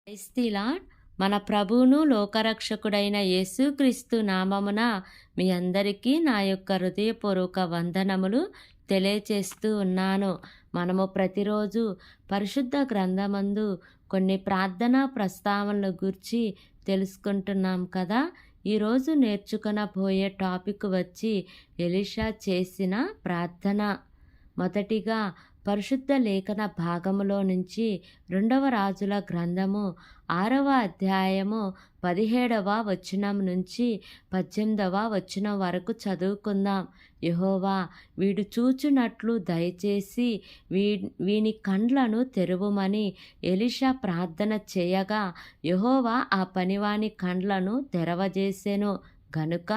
Praise the lord. మన ప్రభువును లోకరక్షకుడైన యేసుక్రీస్తు నామమున మీ అందరికీ నా యొక్క హృదయపూర్వక వందనములు తెలియచేస్తూ ఉన్నాను. మనము ప్రతిరోజు పరిశుద్ధ గ్రంథమందు కొన్ని ప్రార్థనా ప్రస్తావనల గురించి తెలుసుకుంటున్నాం కదా. ఈరోజు నేర్చుకొనబోయే టాపిక్ వచ్చి ఎలీషా చేసిన ప్రార్థన. మొదటిగా పరిశుద్ధ లేఖన భాగములో నుంచి 2వ రాజుల గ్రంథము 6వ అధ్యాయము 17వ వచనం నుంచి 18వ వచనం వరకు చదువుకుందాం. యెహోవా, వీడు చూచునట్లు దయచేసి వీని కండ్లను తెరువుమని ఎలీషా ప్రార్థన చేయగా యెహోవా ఆ పనివాని కండ్లను తెరవజేసెను. గనుక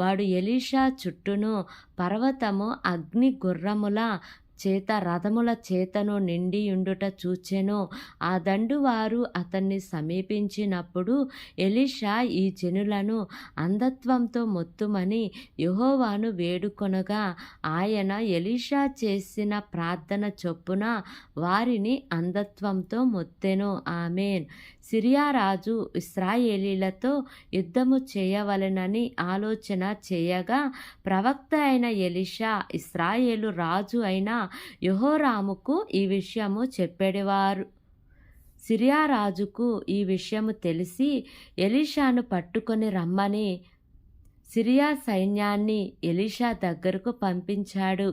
వాడు ఎలీషా చుట్టూను పర్వతము అగ్ని గుర్రముల చేత రథముల చేతను నిండియుండుట చూచెను. ఆ దండువారు అతన్ని సమీపించినప్పుడు ఎలీషా ఈ జనులను అంధత్వంతో మొత్తుమని యెహోవాను వేడుకొనగా ఆయన ఎలీషా చేసిన ప్రార్థన చొప్పున వారిని అంధత్వంతో మొత్తెను. ఆమేన్. సిరియా రాజు ఇశ్రాయేలీలతో యుద్ధము చేయవలెనని ఆలోచన చేయగా ప్రవక్త అయిన ఎలీషా ఇశ్రాయేలు రాజు అయిన యెహోరాముకు ఈ విషయము చెప్పేవారు. సిరియా రాజుకు ఈ విషయము తెలిసి ఎలీషాను పట్టుకొని రమ్మని సిరియా సైన్యాన్ని ఎలీషా దగ్గరకు పంపించాడు.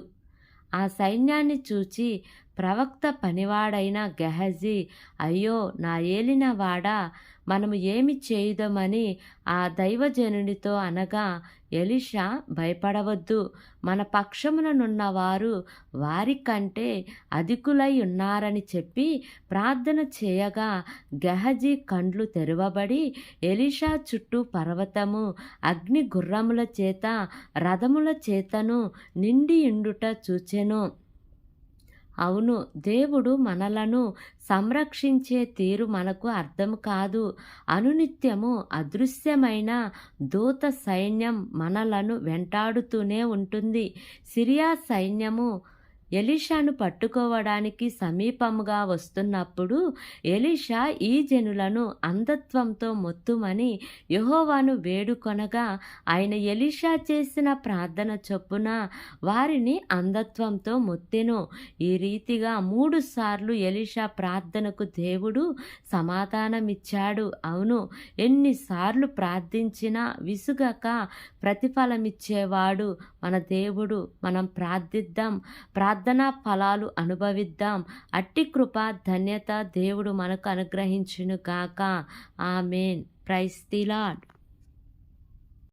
ఆ సైన్యాన్ని చూచి ప్రవక్త పనివాడైన గెహజీ, అయ్యో నా ఏలినవాడా, మనము ఏమి చేయుదమని ఆ దైవజనునితో అనగా ఎలీషా, భయపడవద్దు, మన పక్షముననున్నవారు వారికంటే అధికులై ఉన్నారని చెప్పి ప్రార్థన చేయగా గెహజీ కండ్లు తెరవబడి ఎలీషా చుట్టూ పర్వతము అగ్ని గుర్రముల చేత రథముల చేతను నిండియుండుట చూచెను. అవును, దేవుడు మనలను సంరక్షించే తీరు మనకు అర్థం కాదు. అనునిత్యము అదృశ్యమైన దూత సైన్యం మనలను వెంటాడుతూనే ఉంటుంది. సిరియా సైన్యము ఎలీషాను పట్టుకోవడానికి సమీపముగా వస్తున్నప్పుడు ఎలీషా ఈ జనులను అంధత్వంతో మొత్తుమని యెహోవాను వేడుకొనగా ఆయన ఎలీషా చేసిన ప్రార్థన చొప్పున వారిని అంధత్వంతో మొత్తెను. ఈ రీతిగా 3 సార్లు ఎలీషా ప్రార్థనకు దేవుడు సమాధానమిచ్చాడు. అవును, ఎన్నిసార్లు ప్రార్థించినా విసుగక ప్రతిఫలమిచ్చేవాడు మన దేవుడు. మనం ప్రార్థిద్దాం, ప్రార్థనా ఫలాలు అనుభవిద్దాం. అట్టి కృప ధన్యత దేవుడు మనకు అనుగ్రహించును గాక. ఆమేన్. Praise the lord.